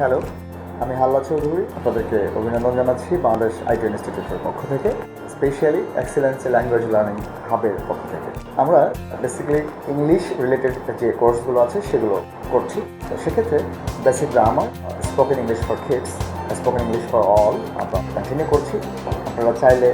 Hello, আমি হাল্লা চৌধুরী। আপনাদেরকে অভিনন্দন জানাচ্ছি বাংলাদেশ আইটি ইনস্টিটিউটের পক্ষ থেকে, স্পেশালি এক্সেলেন্স ল্যাঙ্গুয়েজ লার্নিং হাবের পক্ষ থেকে। আমরা বেসিক্যালি ইংলিশ রিলেটেড যে কোর্সগুলো আছে সেগুলো করছি। তো সেক্ষেত্রে basic grammar, spoken English for kids, spoken English for all আমরা কন্টিনিউ করছি। আপনারা চাইলে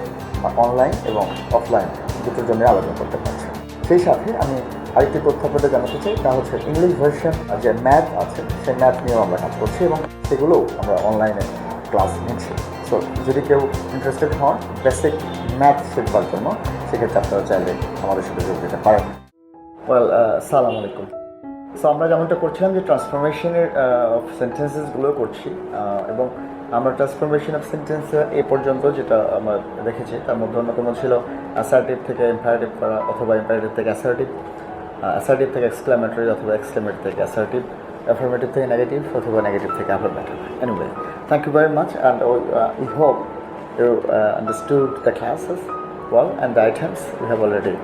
অনলাইন এবং অফলাইন দুটোর জন্য আলোচনা করতে পারছেন। সেই সাথে আমি আরেকটি তথ্য আপনাদের জানাতে চাই, তা হচ্ছে ইংলিশ ভার্সন যে ম্যাথ আছে সেই ম্যাথ নিয়েও আমরা কাজ করছি এবং সেগুলোও আমরা অনলাইনে ক্লাস নিচ্ছি। সো যদি কেউ ইন্টারেস্টেড হন বেসিক ম্যাথ শিখবার জন্য, সেক্ষেত্রে আপনারা চাইলে আমাদের সাথে যোগ দিতে পারেন। সালাম আলাইকুম। সো আমরা যেমনটা করছিলাম যে ট্রান্সফরমেশনের অফ সেন্টেন্সেসগুলো করছি এবং আমরা ট্রান্সফরমেশন অফ সেন্টেন্স এ পর্যন্ত যেটা আমরা দেখেছি তার মধ্যে অন্যতম ছিল অ্যাসার্টিভ থেকে ইম্পারেটিভ করা, অথবা ইম্পারেটিভ থেকে অ্যাসার্টিভ, অ্যাসার্টিভ থেকে এক্সক্লেমেটরি, অথবা এক্সক্লেমেটরি থেকে অ্যাসার্টিভ, affirmative থেকে নেগেটিভ, অথবা নেগেটিভ থেকে affirmative. Anyway, thank you very much, and we hope you understood the classes well and the items we have already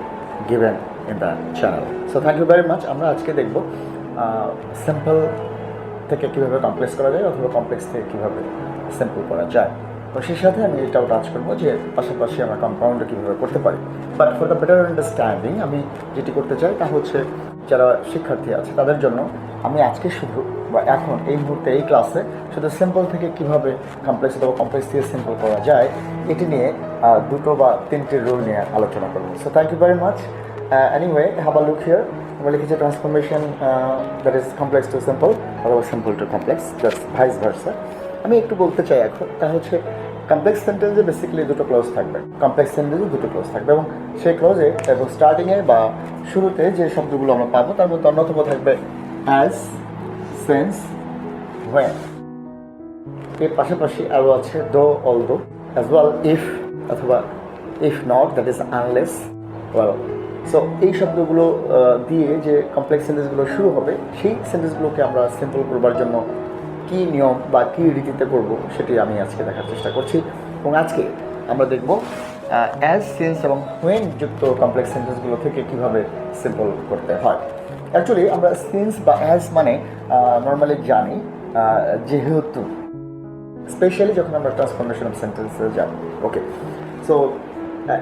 given in the channel. So thank you very much. আমরা আজকে দেখব simple থেকে কীভাবে complex করা যায়, অথবা complex থেকে কীভাবে সিম্পল করা যায়। তো সেই সাথে আমি এটাও টাচ করবো যে পাশাপাশি আমরা কম্পাউন্ডে কীভাবে করতে পারি। But for the better understanding আমি যেটি করতে চাই তা হচ্ছে যারা শিক্ষার্থী আছে তাদের জন্য আমি আজকে শুধু বা এখন এই মুহূর্তে এই ক্লাসে শুধু সিম্পল থেকে কীভাবে কমপ্লেক্স অথবা কমপ্লেক্স থেকে সিম্পল করা যায় এটি নিয়ে দুটো বা তিনটি রুল নিয়ে আলোচনা করবো। So thank you very much. Anyway, have a look here. আমরা লিখেছি transformation that is complex to simple, অথবা simple to complex, that's vice versa. আমি একটু বলতে চাই এখন, তা হচ্ছে কমপ্লেক্স সেন্টেন্সে বেসিক্যালি দুটো ক্লোজ থাকবে, কমপ্লেক্স সেন্টেন্সে দুটো ক্লোজ থাকবে, এবং সেই ক্লোজে এবং স্টার্টিংয়ে বা শুরুতে যে শব্দগুলো আমরা পাবো তার মধ্যে অন্যতম থাকবে অ্যাজ, সিন্স, হোয়েন। এর পাশাপাশি আরও আছে দো, অলদো, অ্যাজ ওয়েল ইফ, অথবা if not, that is unless, well. So এই শব্দগুলো দিয়ে যে কমপ্লেক্স সেন্টেন্সগুলো শুরু হবে, সেই সেন্টেন্সগুলোকে আমরা সিম্পল করবার জন্য কী নিয়ম বা কী রীতিতে করব সেটি আমি আজকে দেখার চেষ্টা করছি। এবং আজকে আমরা দেখব অ্যাজ, সিন্স এবং হোয়েন যুক্ত কমপ্লেক্স সেন্টেন্সগুলো থেকে কীভাবে সিম্পল করতে হয়। অ্যাকচুয়ালি আমরা সিন্স বা অ্যাজ মানে নর্মালি জানি যেহেতু, স্পেশালি যখন আমরা ট্রান্সফরমেশন অফ সেন্টেন্সে যাবো। ওকে, সো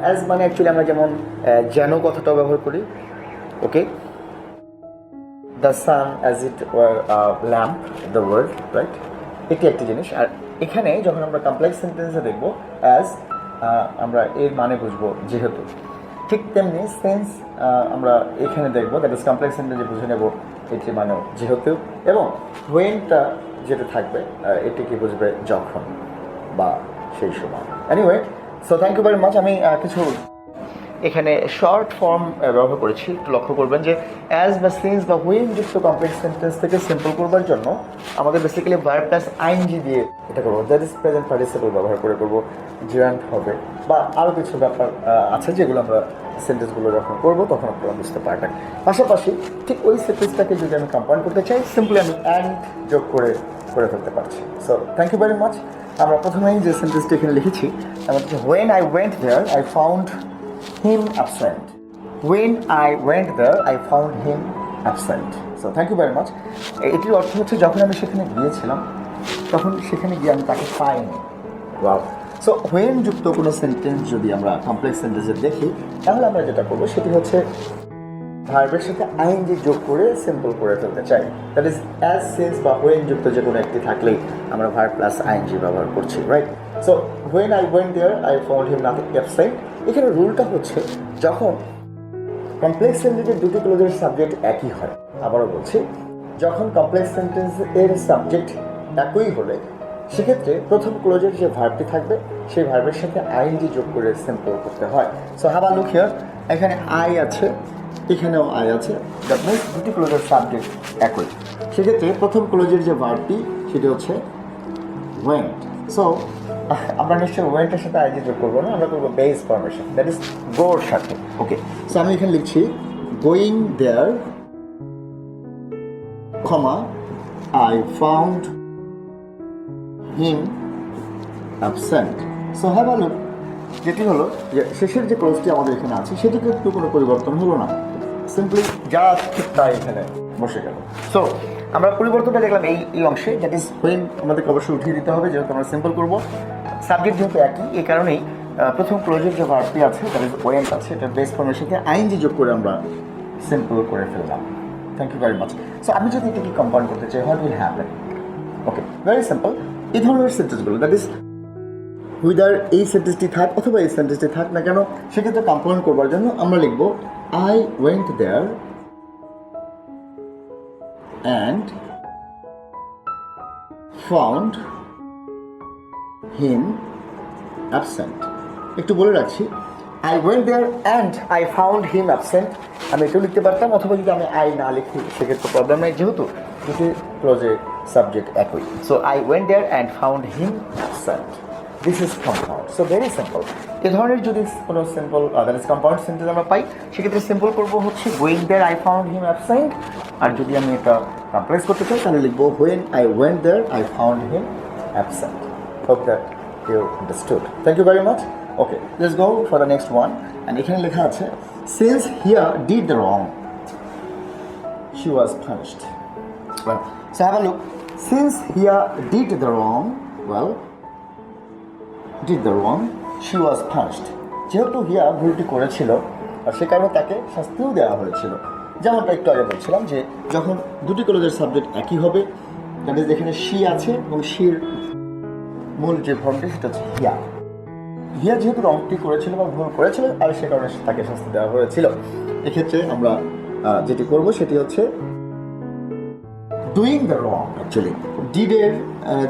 অ্যাজ মানে অ্যাকচুয়ালি আমরা যেমন যেন কথাটাও ব্যবহার করি। Okay, the sun as it were lamp, the world, right? এটি একটি জিনিস। আর এখানে যখন আমরা কমপ্লেক্স সেন্টেন্সে দেখবো অ্যাজ, আমরা এর মানে বুঝবো যেহেতু। ঠিক তেমনি সেন্স আমরা এখানে দেখবো, দ্যাট ইজ কমপ্লেক্স সেন্টেন্সে বুঝে নেব এটি মানে যেহেতু, এবং হোয়েনটা যেটা থাকবে এটি কি বুঝবে যখন বা সেই সময়। Anyway, so thank you very much. আমি কিছু এখানে শর্ট ফর্ম ব্যবহার করেছি, একটু লক্ষ্য করবেন যে অ্যাজ বা সিন্স বা হোয়েন যুক্ত কমপ্লেক্স সেন্টেন্স থেকে সিম্পল করবার জন্য আমাদের বেসিক্যালি ভার্ব প্লাস আইএনজি দিয়ে এটা করবো, দ্যাট ইজ প্রেজেন্ট পার্টিসিপল ব্যবহার করবো, জিরান্ট হবে, বা আরও কিছু ব্যাপার আছে যেগুলো আমরা সেন্টেন্সগুলো যখন করবো তখন আপনারা বুঝতে পারবেন। পাশাপাশি ঠিক ওই সেন্টেন্সটাকে যদি আমি কম্পাউন্ড করতে চাই, সিম্পলি আমি অ্যান্ড যোগ করে ফেলতে পারছি। So thank you very much. আমরা প্রথমেই যে সেন্টেন্সটি এখানে লিখেছি, আমার হচ্ছে when I went there I found him absent. When I went there, I found him absent. So thank you very much. এটির অর্থ হচ্ছে যখন আমি সেখানে গিয়েছিলাম তখন সেখানে গিয়ে আমি তাকে পাইনি। ওয়াও। সো হোয়েন যুক্ত কোনো সেন্টেন্স যদি আমরা কমপ্লেক্স সেন্টেন্সে দেখি, তাহলে আমরা যেটা করবো সেটি হচ্ছে ভার্বের সাথে আইএনজি যোগ করে সিম্পল করে ফেলতে চাই। দ্যাট ইজ অ্যাজ, সিন্স বা হোয়েন যুক্ত যে কোনো একটি থাকলেই আমরা ভার্ব প্লাস আইএনজি ব্যবহার করছি, right? So when I went there I found him absent. এখানে রুলটা হচ্ছে যখন কমপ্লেক্স সেন্টেন্সের দুটি ক্লোজের সাবজেক্ট একই হয়, আবারও বলছি, যখন কমপ্লেক্স সেন্টেন্স এর সাবজেক্ট একই হলে সেক্ষেত্রে প্রথম ক্লোজের যে ভার্বটি থাকবে সেই ভার্বের সাথে আইএনজি যোগ করে সিম্পল করতে হয়। So have a look here. এখানে আই আছে, এখানেও আই আছে, দ্যাট মিনস দুটি ক্লোজের সাবজেক্ট একই। সেক্ষেত্রে প্রথম ক্লোজের যে ভার্বটি সেটি হচ্ছে ওয়েন্ট। সো আমরা নিশ্চয়ই ওয়েন্টের সাথে আইজি যোগ করবো না, আমরা করবো বেস ফর্মেশন, দ্যাট ইজ গোর সাথে। ওকে, সো আমি এখানে লিখছি going there, comma I found him absent. So have a look. যেটি হলো যে শেষের যে ক্লোজটি আমাদের এখানে আছে সেটিকে একটু কোনো পরিবর্তন হলো না, সিম্পলি যা ঠিক তাই এখানে বসে গেল। সো আমরা পরিবর্তনটা দেখলাম এই অংশে, দ্যাট ইজ হোয়েন আমাদেরকে অবশ্যই উঠিয়ে দিতে হবে, যেহেতু আমরা সিম্পল করবো। সাবজেক্ট যেহেতু একই, এই কারণেই প্রথম ক্লোজের যে ভার্বটি আছে দ্যাট ইজ ওয়েন্ট আছে, এটার বেস ফর্মের সাথে আইএনজি যোগ করে আমরা সিম্পল করে ফেললাম। Thank you very much. So আমি যদি এটাকে কম্পাউন্ড করতে চাই, what will happen? Okay, very simple. এই ধরনের সেন্টেন্সগুলো দ্যাট ইজ হুইদার এই সেন্টেন্সটি থাক অথবা এই সেন্টেন্সটি থাক না কেন, সেক্ষেত্রে কম্পাউন্ড করবার জন্য আমরা লিখব I went there and found him absent. একটু বলে রাখছি, I went there and I found him absent, আমি এটাও লিখতে পারতাম, অথবা যদি আমি আই না লিখি সেক্ষেত্রে প্রবলেম নাই, যেহেতু দুটি ক্লোজে সাবজেক্ট একই। So I went there and found him absent, this is compound. So very simple. এ ধরনের যদি কোনো simple that is compound sentence আমরা পাই, সেক্ষেত্রে সিম্পল করবো হচ্ছে going there I found him absent. আর যদি আমি এটা কমপ্লেক্স করতে চাই তাহলে লিখবো when I went there I found him absent. Hope that you understood. Thank you very much. Okay, let's go for the next one. And এখানে লেখা আছে since here did the wrong she was punished. Well, so have a look. Since here did the wrong, she was punished. যেহেতু হিয়া ভুলটি করেছিল আর সে কারণে তাকে শাস্তিও দেওয়া হয়েছিল। যেমনটা একটু আগে বলছিলাম যে যখন দুটি কলেজের সাবজেক্ট একই হবে, দ্যাট ইজ এখানে শি আছে এবং শির মূল যে ফর্মটি সেটা হচ্ছে হিয়া। হিয়া যেহেতু রংটি করেছিল বা ভুল করেছিল আর সে কারণে তাকে শাস্তি দেওয়া হয়েছিল। এক্ষেত্রে আমরা যেটি করব সেটি হচ্ছে ডুইং দ্য রং। অ্যাকচুয়ালি ডিডের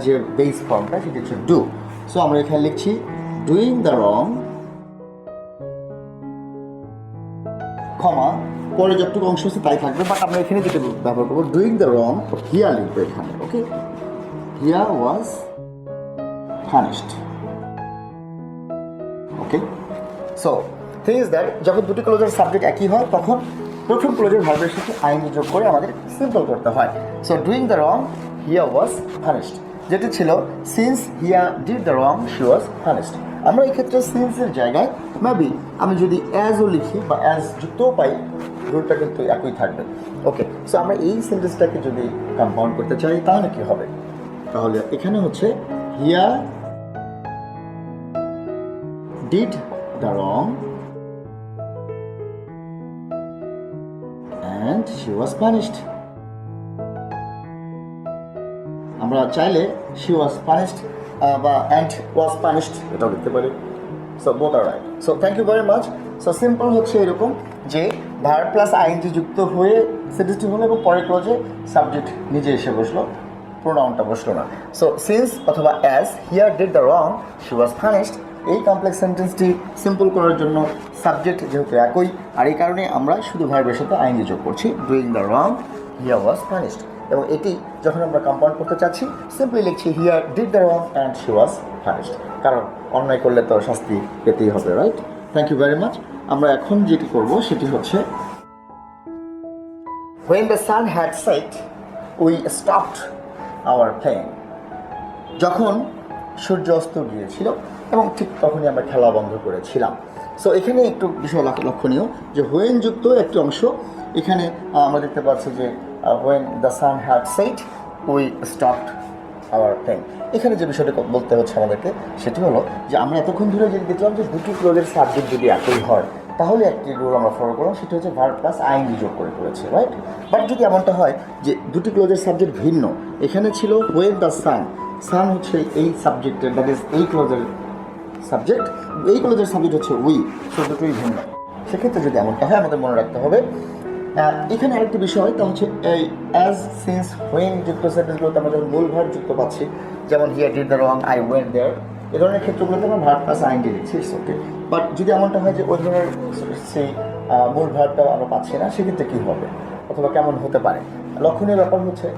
যে বেস ফর্মটা সেটি হচ্ছে ডু। সো আমরা এখানে লিখছি ডুইং দ্য রং, ক্ষমা পরে যতটুকু অংশ আছে তাই থাকবে, বাট আমরা এখানে যেটা ব্যবহার করবো ডুইং দ্য রং, হিয়া লিখবো এখানে। Okay, he was punished. Okay, so thing is that যখন দুটি ক্লোজের সাবজেক্ট একই হয় তখন প্রথম ক্লোজের ভার্বের সাথে আইন যোগ করে আমাদের সিম্পল করতে হয়। So doing the wrong he was punished, যেটি ছিল since he did the wrong she was punished. আমরা এই ক্ষেত্রে সিন্সের জায়গায় মেবি আমি যদি অ্যাজও লিখি বা অ্যাজ যুক্তও পাই, রুলটা কিন্তু একই থাকবে। ওকে, সো আমরা এই সেন্টেন্সটাকে যদি কম্পাউন্ড করতে চাই তাহলে কি হবে? তাহলে এখানে হচ্ছে he did the wrong and she was punished. আমরা চাইলে she was punished বা and was punished এটাও লিখতে পারি। So both are right. So thank you very much. So simple হচ্ছে এরকম যে ভার্ব প্লাস আইএনজি যুক্ত হয়ে সেন্টেন্সটি হলো এবং পরের ক্লজে সাবজেক্ট নিজে এসে বসলো, প্রোনাউনটা বসলো না। সো সিন্স অথবা as here did the wrong she was punished, এই কমপ্লেক্স সেন্টেন্সটি সিম্পল করার জন্য সাবজেক্ট যেহেতু একই, আর এই কারণে আমরা শুধু ভার্বের সাথে আইএনজি যোগ করছি, doing the wrong he was punished. এবং এটি যখন আমরা কম্পাউন্ড করতে চাচ্ছি সিম্পলি লিখছি here did the wrong and she was punished, কারণ অন্যায় করলে তো শাস্তি পেতেই হবে, right? Thank you very much. আমরা এখন যেটি করব সেটি হচ্ছে when the sun had set we stopped our playing. যখন সূর্য অস্ত গিয়েছিল এবং ঠিক তখনই আমরা খেলা বন্ধ করেছিলাম। সো এখানে একটু বিষয় লক্ষণীয় যে হোয়েন যুক্ত একটি অংশ এখানে আমরা দেখতে পাচ্ছি যে when the sun had set we stopped our playing। এখানে যে বিষয়টা বলতে হচ্ছে আমাদেরকে সেটি হলো যে আমরা এতক্ষণ ধরে যে দেখলাম যে দুটি ক্লোজের সাবজেক্ট যদি একই হয় তাহলে একটি রুল আমরা ফলো করলাম, সেটি হচ্ছে ভার্ব প্লাস আইএনজি যোগ করে করেছে, রাইট? বাট যদি এমনটা হয় যে দুটি ক্লোজের সাবজেক্ট ভিন্ন, এখানে ছিল when the sun, সান হচ্ছে এই সাবজেক্টের দ্যাট ইজ এই ক্লোজের সাবজেক্ট, এই ক্লোজের সাবজেক্ট হচ্ছে উই, সো দুটোই ভিন্ন। সেক্ষেত্রে যদি এমনটা হয় আমাদের মনে রাখতে হবে এখানে আরেকটি বিষয়, তা হচ্ছে এই অ্যাজ সিন্স হোয়েন যুক্ত সেন্টেন্সগুলোতে আমরা যখন মূল ভার্ব যুক্ত পাচ্ছি, যেমন he did the wrong I went there, এ ধরনের ক্ষেত্রগুলোতে আমরা ভার্ব প্লাস আইএনজি লিখছি, ইটস ওকে। বাট যদি এমনটা হয় যে ওই ধরনের সেই মূল ভার্বটা আমরা পাচ্ছি না, সেক্ষেত্রে কী হবে অথবা কেমন হতে পারে? লক্ষণীয় ব্যাপার হচ্ছে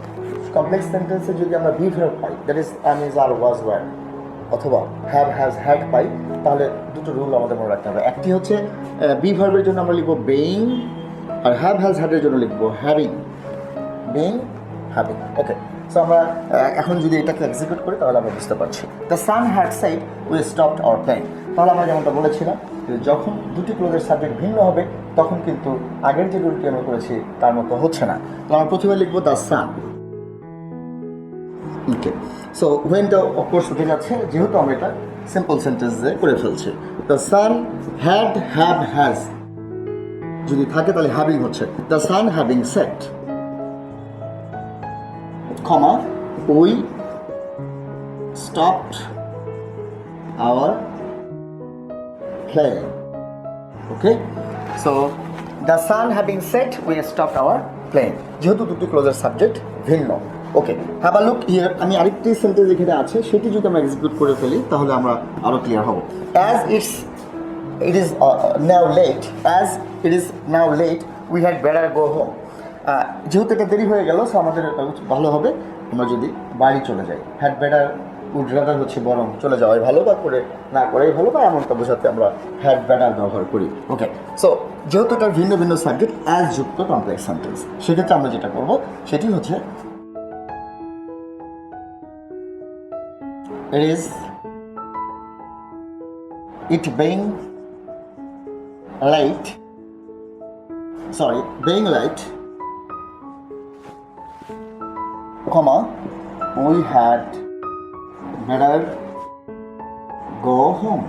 কমপ্লেক্স সেন্টেন্সে যদি আমরা be verb pi, that is am is are was were, অথবা হ্যাভ হ্যাজ হ্যাড পাই, তাহলে দুটো রুল আমাদের মনে রাখতে হবে। একটি হচ্ছে বি ভার্বের জন্য আমরা লিখবো বেইং, আর হ্যাভ হ্যাজ হ্যাডের জন্য লিখবো হ্যাভিং, বেইং হ্যাভিং। ওকে, সো আমরা এখন যদি এটাকে এক্সিকিউট করি তাহলে আমরা বুঝতে পারছি the sun had set we stopped our playing. তাহলে আমরা যেমনটা বলেছিলাম যে যখন দুটি ক্লোজের সাবজেক্ট ভিন্ন হবে তখন কিন্তু আগের যে রুলটি আমরা করেছি তার মতো হচ্ছে না। তো আমরা প্রথমে লিখবো দ্য সান। ওকে, সো হোয়েনটা অফকোর্স উঠে যাচ্ছে, যেহেতু আমরা এটা সিম্পল সেন্টেন্সে করে ফেলছি। The sun had, have, has যদি থাকে তাহলে হ্যাভিং হচ্ছে। The sun having set, comma, we stopped our playing. Okay, so the sun having set, we stopped our playing. যেহেতু দুটি ক্লোজার সাবজেক্ট ভিন্ন। ওকে, হ্যাভ আ লুক হিয়ার। আমি আরেকটি sentence এখানে আছে, সেটি যদি আমরা এক্সিকিউট করে ফেলি তাহলে আমরা আরো ক্লিয়ার হব। As it is now late, as it is now late, we had better go home. যেহেতু এটা দেরি হয়ে গেল, সো আমাদের ভালো হবে আমরা যদি বাড়ি চলে যাই। হ্যাড বেটার, উড রাদার হচ্ছে বরং চলে যাওয়াই ভালো, বা করে না করাই ভালো, বা এমনটা বোঝাতে আমরা হ্যাড বেটার ব্যবহার করি। ওকে, সো যেহেতু এটা ভিন্ন ভিন্ন সাবজেক্ট অ্যাজ যুক্ত কমপ্লেক্স সেন্টেন্স, সেক্ষেত্রে আমরা যেটা করবো সেটি হচ্ছে it being late, comma, we had better go home.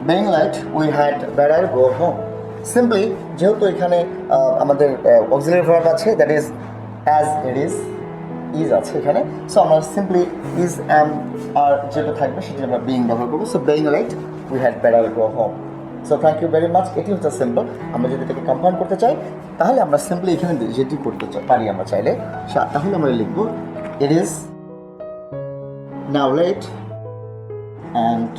Being late, we had better go home. Simply, যেহেতু এখানে আমাদের অক্সিলারি ভার্ব আছে, that is as it is আছে এখানে, সো আমরা সিম্পলি ইজ অ্যাম আর যেটা থাকবে সেটি আমরা বিং ব্যবহার করবো। So being late, we had better go home. So thank you very much. এটি হচ্ছে সিম্পল। আমরা যদি এটাকে কম্পাউন্ড করতে চাই তাহলে আমরা সিম্পলি এখানে যেটি করতে পারি আমরা চাইলে, তাহলে আমরা লিখবো it is now late and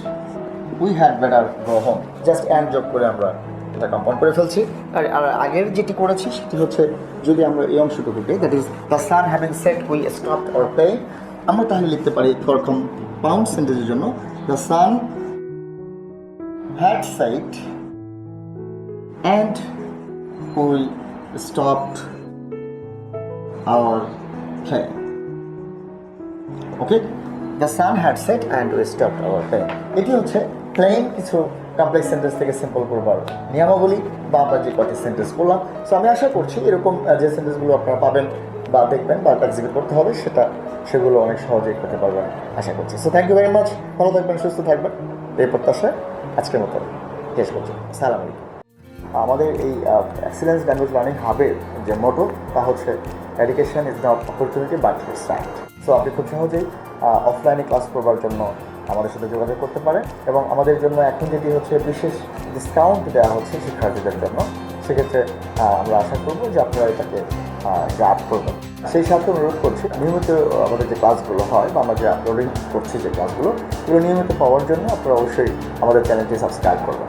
we had better go home. Just and যোগ করে আমরা এটা কম্পাউন্ড করে ফেলছি। আর আগের যেটি করেছি সেটি হচ্ছে, যদি আমরা এই অংশটুকুকে, that is the sun having set we stopped our playing, আমরা তাহলে লিখতে পারি ফর কম্পাউন্ড সেন্টেন্সের জন্য the sun had set and we stopped our playing. Okay, the sun had set and we stopped our playing. এটি হচ্ছে playing কিছু complex sentence থেকে সিম্পল করবার নিয়মাবলী, বা আমরা যে কটি সেন্টেন্স বললাম। সো আমি আশা করছি এরকম যে সেন্টেন্সগুলো আপনারা পাবেন বা দেখবেন বা এক্সিকিউট করতে হবে, সেগুলো অনেক সহজেই করতে পারবেন আশা করছি। So thank you very much. ভালো থাকবেন, সুস্থ থাকবেন, এই প্রত্যাশায় আজকের মতো শেষ করছি। আসসালামু আলাইকুম। আমাদের এই এক্সিলেন্স ল্যাঙ্গুয়েজ লার্নিং হাবের যে মোটো, তা হচ্ছে education is not opportunity but it's right. So আপনি খুব সহজেই অফলাইনে ক্লাস করবার জন্য আমাদের সাথে যোগাযোগ করতে পারেন, এবং আমাদের জন্য এখন যেটি হচ্ছে বিশেষ ডিসকাউন্ট দেওয়া হচ্ছে শিক্ষার্থীদের জন্য। সেক্ষেত্রে আমরা আশা করব যে আপনারা এটাকে গ্রাব করবেন। সেই সাথে অনুরোধ করছি, নিয়মিত আমাদের যে ক্লাসগুলো হয় বা আমরা যে আপলোডিং করছি যে ক্লাসগুলো, এগুলো নিয়মিত পাওয়ার জন্য আপনারা অবশ্যই আমাদের চ্যানেলটি সাবস্ক্রাইব করবেন।